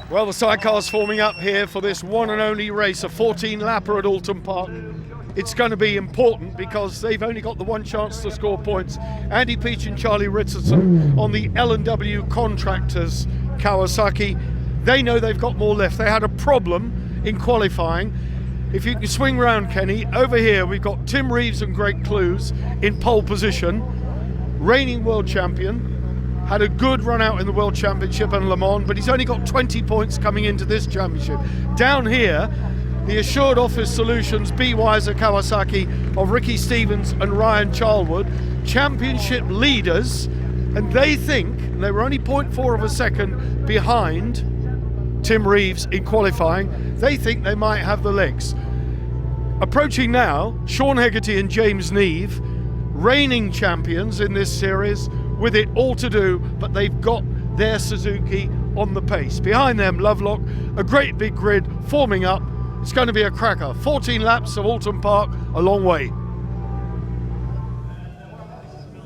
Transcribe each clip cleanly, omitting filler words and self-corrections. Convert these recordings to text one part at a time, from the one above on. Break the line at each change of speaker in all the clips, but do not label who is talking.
Well, the sidecars forming up here for this one and only race, a 14-lapper at Oulton Park. It's going to be important because they've only got the one chance to score points. Andy Peach and Charlie Richardson on the L&W Contractors Kawasaki. They know they've got more left. They had a problem in qualifying. If you can swing round, Kenny, over here we've got Tim Reeves and Greg Clues in pole position. Reigning world champion. Had a good run out in the World Championship and Le Mans, but he's only got 20 points coming into this championship. Down here, the Assured Office Solutions B-Wiser Kawasaki of Ricky Stevens and Ryan Charlwood, championship leaders, and they think, and they were only 0.4 of a second behind Tim Reeves in qualifying, they think they might have the legs. Approaching now, Sean Hegarty and James Neve, reigning champions in this series, with it all to do, but they've got their Suzuki on the pace. Behind them, Lovelock, a great big grid forming up. It's going to be a cracker. 14 laps of Oulton Park, a long way.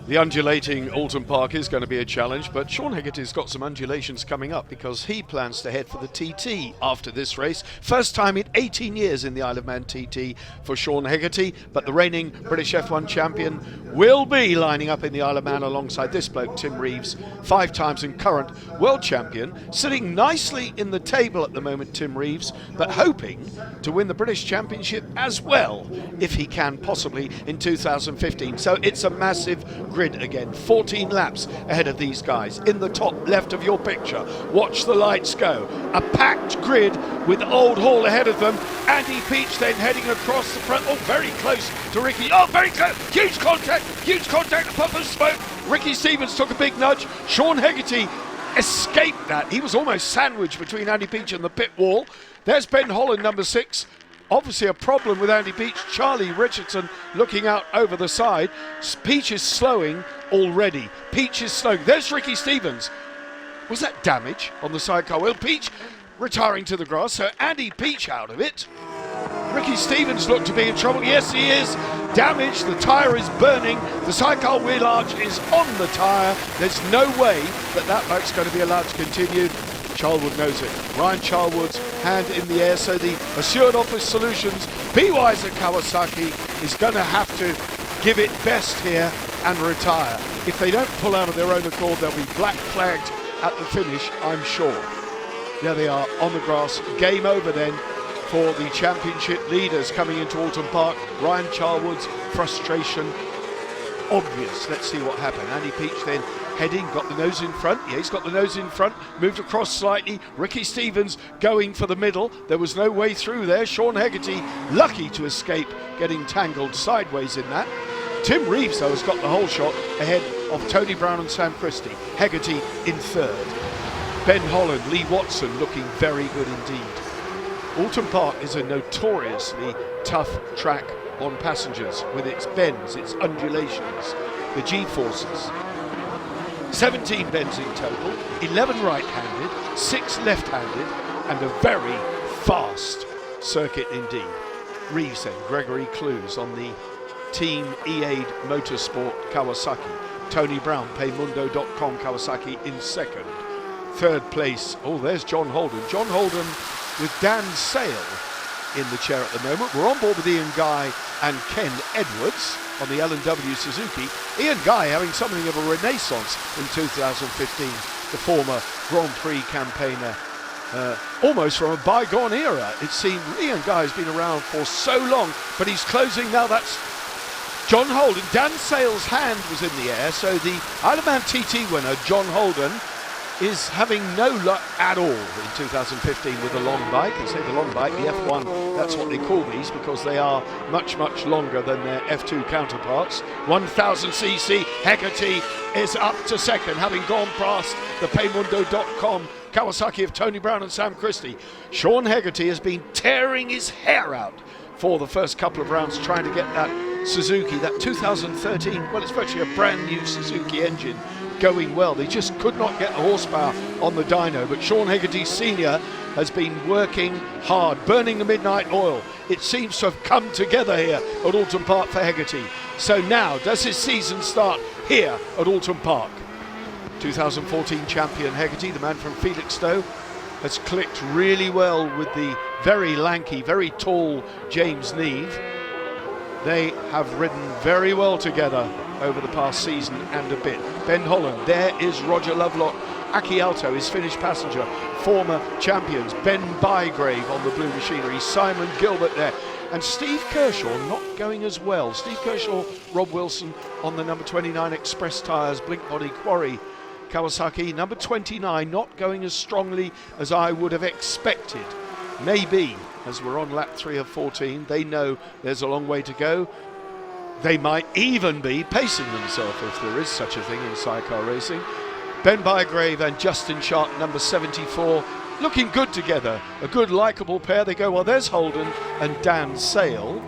The undulating Oulton Park is going to be a challenge, but Sean Hegarty's got some undulations coming up because he plans to head for the TT after this race. First time in 18 years in the Isle of Man TT for Sean Hegarty, but the reigning British F1 champion will be lining up in the Isle of Man alongside this bloke, Tim Reeves, 5 times and current world champion, sitting nicely in the table at the moment, Tim Reeves, but hoping to win the British Championship as well, if he can possibly in 2015. So it's a massive grid again, 14 laps ahead of these guys. In the top left of your picture, watch the lights go. A packed grid with Old Hall ahead of them. Andy Peach then heading across the front. Oh, very close to Ricky. Oh, very close. Huge contact, a puff of smoke. Ricky Stevens took a big nudge. Sean Hegarty escaped that. He was almost sandwiched between Andy Peach and the pit wall. There's Ben Holland, number 6. Obviously a problem with Andy Peach. Charlie Richardson looking out over the side. Peach is slowing already. Peach is slowing. There's Ricky Stevens. Was that damage on the sidecar wheel? Peach retiring to the grass, so Andy Peach out of it. Ricky Stevens looked to be in trouble. Yes, he is. Damaged. The tyre is burning. The sidecar wheel arch is on the tyre. There's no way that that bike's going to be allowed to continue. Charlwood knows it. Ryan Charlwood's hand in the air, so the Assured Office Solutions B-Wiser Kawasaki is going to have to give it best here and retire. If they don't pull out of their own accord, they'll be black flagged at the finish, I'm sure. There they are on the grass. Game over then for the championship leaders coming into Oulton Park. Ryan Charlwood's frustration obvious. Let's see what happened. Andy Peach then heading, got the nose in front. Yeah, he's got the nose in front, moved across slightly. Ricky Stevens going for the middle. There was no way through there. Sean Hegarty lucky to escape getting tangled sideways in that. Tim Reeves, though, has got the whole shot ahead of Tony Brown and Sam Christie. Hegarty in third. Ben Holland, Lee Watson looking very good indeed. Oulton Park is a notoriously tough track on passengers with its bends, its undulations, the G-forces. 17 bends in total, 11 right-handed, 6 left-handed, and a very fast circuit indeed. Reeves then, Gregory Clues on the Team EA Motorsport Kawasaki. Tony Brown, Paymundo.com Kawasaki in second. Third place, oh, there's John Holden. John Holden with Dan Sale in the chair at the moment. We're on board with Ian Guy and Ken Edwards on the L&W Suzuki. Ian Guy having something of a renaissance in 2015, the former Grand Prix campaigner, almost from a bygone era. It seemed Ian Guy has been around for so long, but he's closing now. That's John Holden. Dan Sale's hand was in the air, so the Isle of Man TT winner, John Holden, is having no luck at all in 2015 with the long bike. I say the long bike, the F1, that's what they call these because they are much, much longer than their F2 counterparts. 1000cc, Hegarty is up to second, having gone past the Paymundo.com Kawasaki of Tony Brown and Sam Christie. Sean Hegarty has been tearing his hair out for the first couple of rounds trying to get that Suzuki, that 2013, well, it's virtually a brand new Suzuki engine going well. They just could not get the horsepower on the dyno, but Sean Hegarty Sr. has been working hard, burning the midnight oil. It seems to have come together here at Oulton Park for Hegarty. So now, does his season start here at Oulton Park? 2014 champion Hegarty, the man from Felixstowe, has clicked really well with the very lanky, very tall James Neve. They have ridden very well together over the past season and a bit. Ben Holland, there is Roger Lovelock. Aki Alto, his Finnish passenger, former champions. Ben Bygrave on the blue machinery. Simon Gilbert there. And Steve Kershaw not going as well. Steve Kershaw, Rob Wilson on the number 29 Express Tyres, Blink Body Quarry. Kawasaki, number 29, not going as strongly as I would have expected. Maybe, as we're on lap 3 of 14, they know there's a long way to go. They might even be pacing themselves, if there is such a thing in sidecar racing. Ben Bygrave and Justin Sharp, number 74, looking good together. A good, likeable pair. They go, well, there's Holden and Dan Sale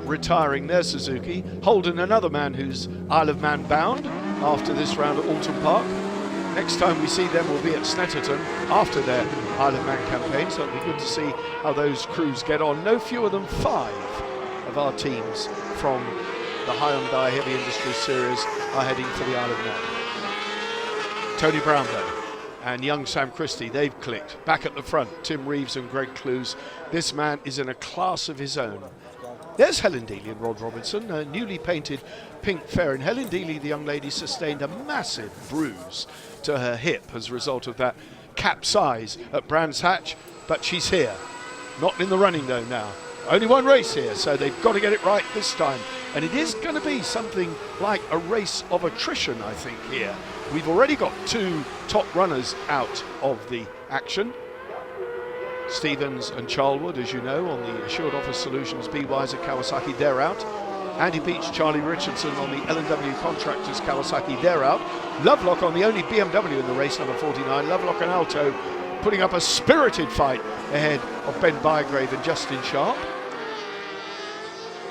retiring their Suzuki. Holden, another man who's Isle of Man bound after this round at Oulton Park. Next time we see them will be at Snetterton after their Isle of Man campaign, so it'll be good to see how those crews get on. No fewer than 5 of our teams from the Hyundai Heavy Industry Series are heading for the Isle of Man. Tony Brown though, and young Sam Christie, they've clicked. Back at the front, Tim Reeves and Greg Clues. This man is in a class of his own. There's Helen Dealey and Rod Robinson, a newly painted pink fair. And Helen Dealey, the young lady, sustained a massive bruise to her hip as a result of that capsize at Brands Hatch, but she's here. Not in the running though now. Only one race here, so they've got to get it right this time. And it is going to be something like a race of attrition, I think, here. We've already got 2 top runners out of the action. Stevens and Charlwood, as you know, on the Assured Office Solutions B-Wise at Kawasaki, they're out. Andy Beach, Charlie Richardson on the L&W Contractors Kawasaki, they're out. Lovelock on the only BMW in the race, number 49. Lovelock and Alto putting up a spirited fight ahead of Ben Bygrave and Justin Sharp.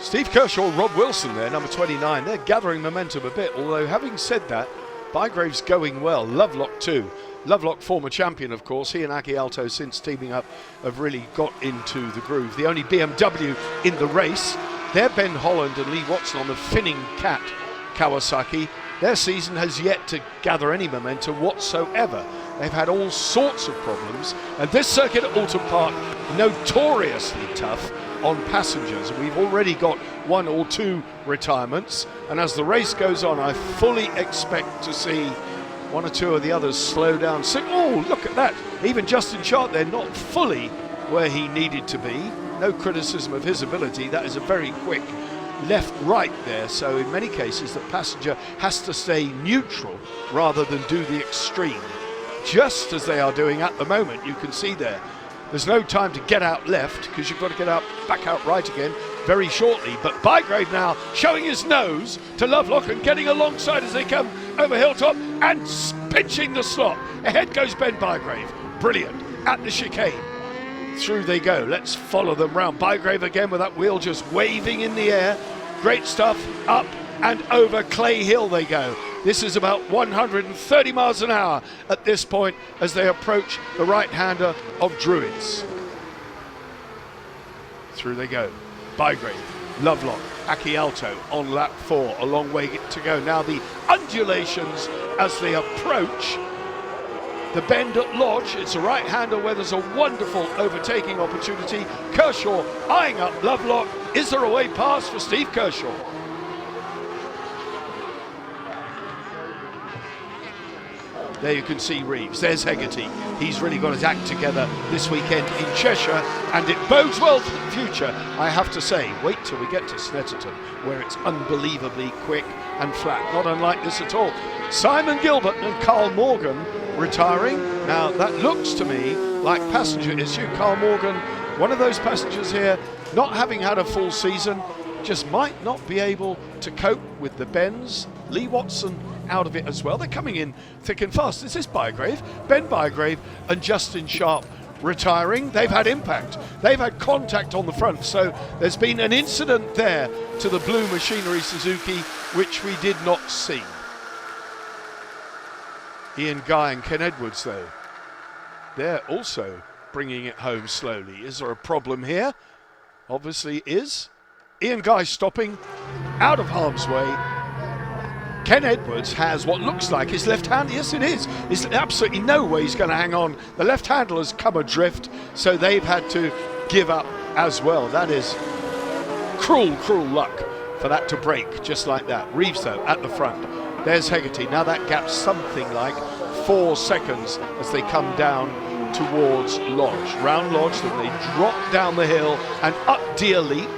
Steve Kershaw, Rob Wilson there, number 29. They're gathering momentum a bit, although having said that, Bygrave's going well. Lovelock too. Lovelock, former champion, of course. He and Aki Alto, since teaming up, have really got into the groove. The only BMW in the race. They're Ben Holland and Lee Watson on the Finning Cat Kawasaki. Their season has yet to gather any momentum whatsoever. They've had all sorts of problems. And this circuit at Oulton Park, notoriously tough on passengers. We've already got 1 or 2 retirements. And as the race goes on, I fully expect to see 1 or 2 of the others slow down. Oh, look at that. Even Justin Sharp, they're not fully where he needed to be. No criticism of his ability. That is a very quick left-right there. So in many cases, the passenger has to stay neutral rather than do the extreme. Just as they are doing at the moment, you can see there. There's no time to get out left because you've got to get out back out right again very shortly. But Bygrave now showing his nose to Lovelock and getting alongside as they come over Hilltop and pinching the slot. Ahead goes Ben Bygrave. Brilliant. At the chicane. Through they go. Let's follow them round. Bygrave again with that wheel just waving in the air. Great stuff. Up and over Clay Hill they go. This is about 130 miles an hour at this point as they approach the right-hander of Druids. Through they go. Bygrave, Lovelock, Aki Alto on lap 4. A long way to go. Now the undulations as they approach the bend at Lodge. It's a right-hander where there's a wonderful overtaking opportunity. Kershaw eyeing up Lovelock. Is there a way past for Steve Kershaw? There you can see Reeves. There's Hegarty. He's really got his act together this weekend in Cheshire, and it bodes well for the future, I have to say. Wait till we get to Snetterton, where it's unbelievably quick and flat. Not unlike this at all. Simon Gilbert and Carl Morgan retiring. Now, that looks to me like passenger issue. Carl Morgan, one of those passengers here, not having had a full season, just might not be able to cope with the bends. Lee Watson out of it as well. They're coming in thick and fast. This is Bygrave, Ben Bygrave and Justin Sharp retiring. They've had impact. They've had contact on the front. So there's been an incident there to the Blue Machinery Suzuki, which we did not see. Ian Guy and Ken Edwards, though, they're also bringing it home slowly. Is there a problem here? Obviously is. Ian Guy stopping out of harm's way. Ken Edwards has what looks like his left hand. Yes, it is. There's absolutely no way he's going to hang on. The left handle has come adrift, so they've had to give up as well. That is cruel, cruel luck for that to break just like that. Reeves, though, at the front. There's Hegarty. Now that gap's something like 4 seconds as they come down towards Lodge. Round Lodge, then they drop down the hill and up Deer Leap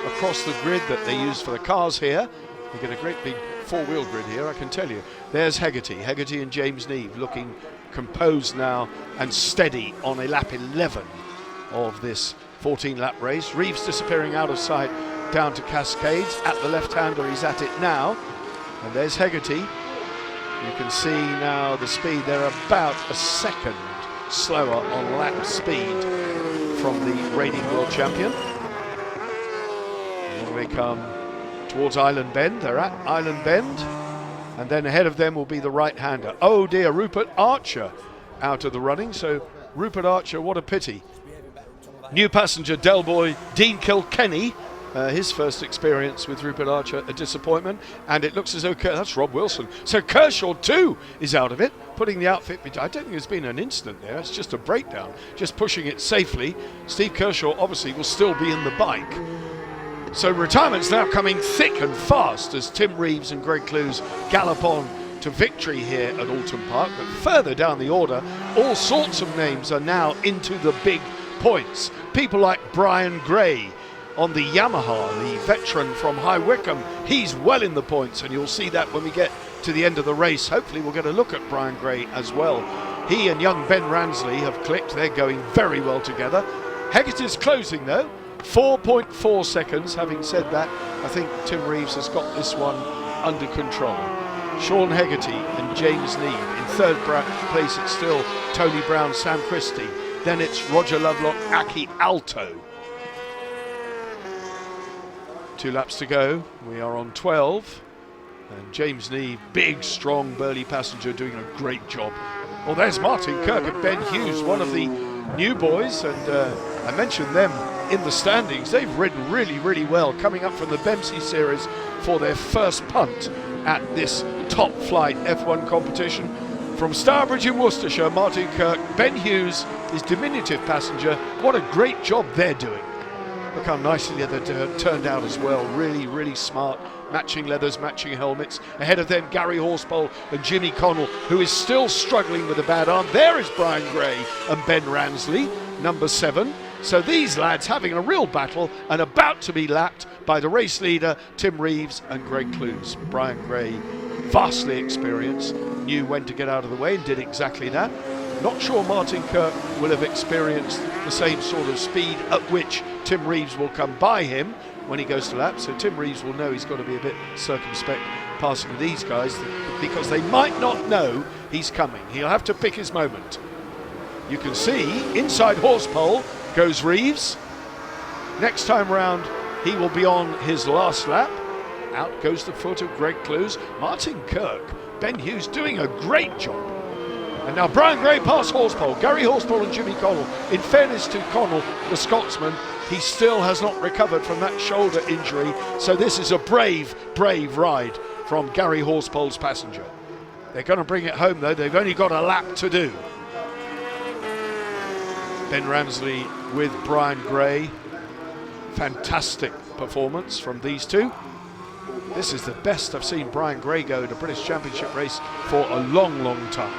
across the grid that they use for the cars here. You get a great big 4-wheel grid here, I can tell you. There's Hegarty. Hegarty and James Neve looking composed now and steady on a lap 11 of this 14-lap race. Reeves disappearing out of sight down to Cascades. At the left-hander, he's at it now. And there's Hegarty. You can see now the speed. They're about a second slower on lap speed from the reigning world champion. And they come towards Island Bend. They're at Island Bend. And then ahead of them will be the right-hander. Oh dear, Rupert Archer out of the running. So Rupert Archer, what a pity. New passenger Del Boy, Dean Kilkenny. His first experience with Rupert Archer, a disappointment. And it looks as though, that's Rob Wilson. So Kershaw too is out of it, putting the outfit, I don't think there's been an incident there, it's just a breakdown, just pushing it safely. Steve Kershaw obviously will still be in the bike. So retirement's now coming thick and fast as Tim Reeves and Greg Clues gallop on to victory here at Oulton Park. But further down the order, all sorts of names are now into the big points. People like Brian Gray on the Yamaha, the veteran from High Wycombe. He's well in the points, and you'll see that when we get to the end of the race. Hopefully we'll get a look at Brian Gray as well. He and young Ben Ransley have clicked. They're going very well together. Hegarty's closing though, 4.4 seconds. Having said that, I think Tim Reeves has got this one under control. Sean Hegarty and James Neve. In third place it's still Tony Brown, Sam Christie. Then it's Roger Lovelock, Aki Alto. 2 laps to go. We are on 12. And James Neve, big, strong, burly passenger, doing a great job. Well, there's Martin Kirk and Ben Hughes, one of the new boys. And I mentioned them in the standings. They've ridden really, really well, coming up from the Bempsey Series for their first punt at this top flight F1 competition. From Stourbridge in Worcestershire, Martin Kirk, Ben Hughes, his diminutive passenger. What a great job they're doing. Look how nicely they're turned out as well. Really, really smart. Matching leathers, matching helmets. Ahead of them, Gary Horspoll and Jimmy Connell, who is still struggling with a bad arm. There is Brian Gray and Ben Ransley, number 7. So these lads having a real battle and about to be lapped by the race leader, Tim Reeves and Greg Clues. Brian Gray, vastly experienced, knew when to get out of the way and did exactly that. Not sure Martin Kirk will have experienced the same sort of speed at which Tim Reeves will come by him when he goes to lap. So Tim Reeves will know he's got to be a bit circumspect passing these guys because they might not know he's coming. He'll have to pick his moment. You can see inside Horsepole goes Reeves. Next time round he will be on his last lap. Out goes the foot of Greg Clues. Martin Kirk, Ben Hughes doing a great job. And now Brian Gray past Horsepole, Gary Horsepole and Jimmy Connell. In fairness to Connell, the Scotsman, he still has not recovered from that shoulder injury. So this is a brave, brave ride from Gary Horsepole's passenger. They're going to bring it home though. They've only got a lap to do. Ben Ransley with Brian Gray. Fantastic performance from these two. This is the best I've seen Brian Gray go in a British Championship race for a long, long time.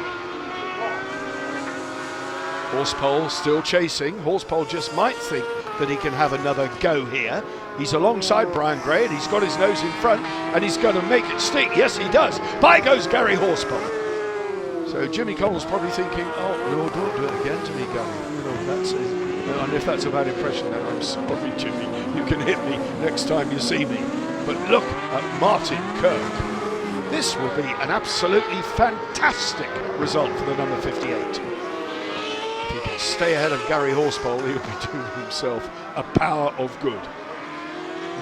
Horsepole still chasing. Horsepole just might think that he can have another go here. He's alongside Brian Gray and he's got his nose in front and he's going to make it stick. Yes, he does. By goes Gary Horsepole. So Jimmy Connell's probably thinking, oh, no, don't do it again to me, Gary. You know, that's it. And if that's a bad impression, then I'm sorry, Jimmy. You can hit me next time you see me. But look at Martin Kirk. This will be an absolutely fantastic result for the number 58. If he can stay ahead of Gary Horsepole, he'll be doing himself a power of good.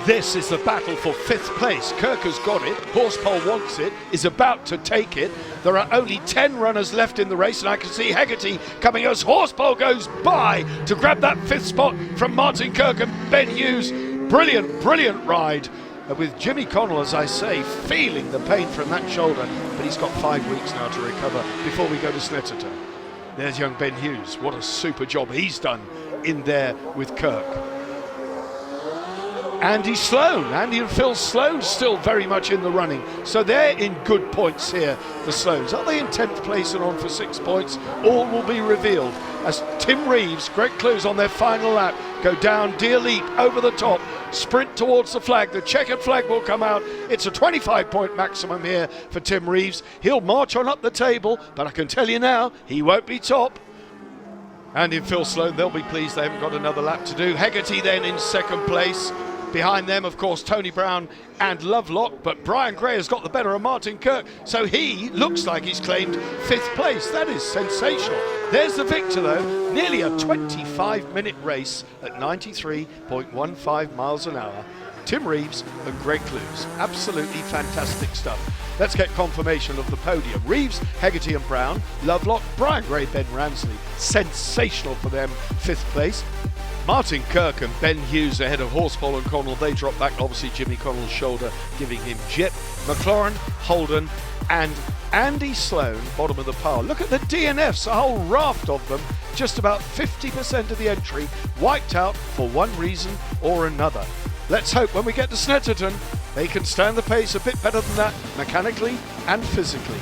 This is the battle for 5th place. Kirk has got it, Horsepole wants it, is about to take it. There are only 10 runners left in the race, and I can see Hegarty coming as Horsepole goes by to grab that 5th spot from Martin Kirk and Ben Hughes. Brilliant, brilliant ride. with Jimmy Connell, as I say, feeling the pain from that shoulder, but he's got 5 weeks now to recover before we go to Snetterton. There's young Ben Hughes. What a super job he's done in there with Kirk. Andy and Phil Sloan still very much in the running, so they're in good points here, the Sloans. Are they in 10th place and on for 6 points? All will be revealed as Tim Reeves, Greg Clues on their final lap, go down Deer Leap over the top, sprint towards the flag. The checkered flag will come out. It's a 25-point maximum here for Tim Reeves. He'll march on up the table, but I can tell you now, he won't be top. And in Phil Sloan, they'll be pleased they haven't got another lap to do. Hegarty then in 2nd place. Behind them, of course, Tony Brown and Lovelock, but Brian Gray has got the better of Martin Kirk, so he looks like he's claimed 5th place. That is sensational. There's the victor, though. Nearly a 25-minute race at 93.15 miles an hour. Tim Reeves and Greg Clues. Absolutely fantastic stuff. Let's get confirmation of the podium. Reeves, Hegarty and Brown, Lovelock, Brian Gray, Ben Ransley. Sensational for them, 5th place. Martin Kirk and Ben Hughes ahead of Horsfall and Connell. They drop back, obviously Jimmy Connell's shoulder giving him jip. McLaurin, Holden and Andy Sloan, bottom of the pile. Look at the DNFs, a whole raft of them. Just about 50% of the entry wiped out for one reason or another. Let's hope when we get to Snetterton, they can stand the pace a bit better than that, mechanically and physically.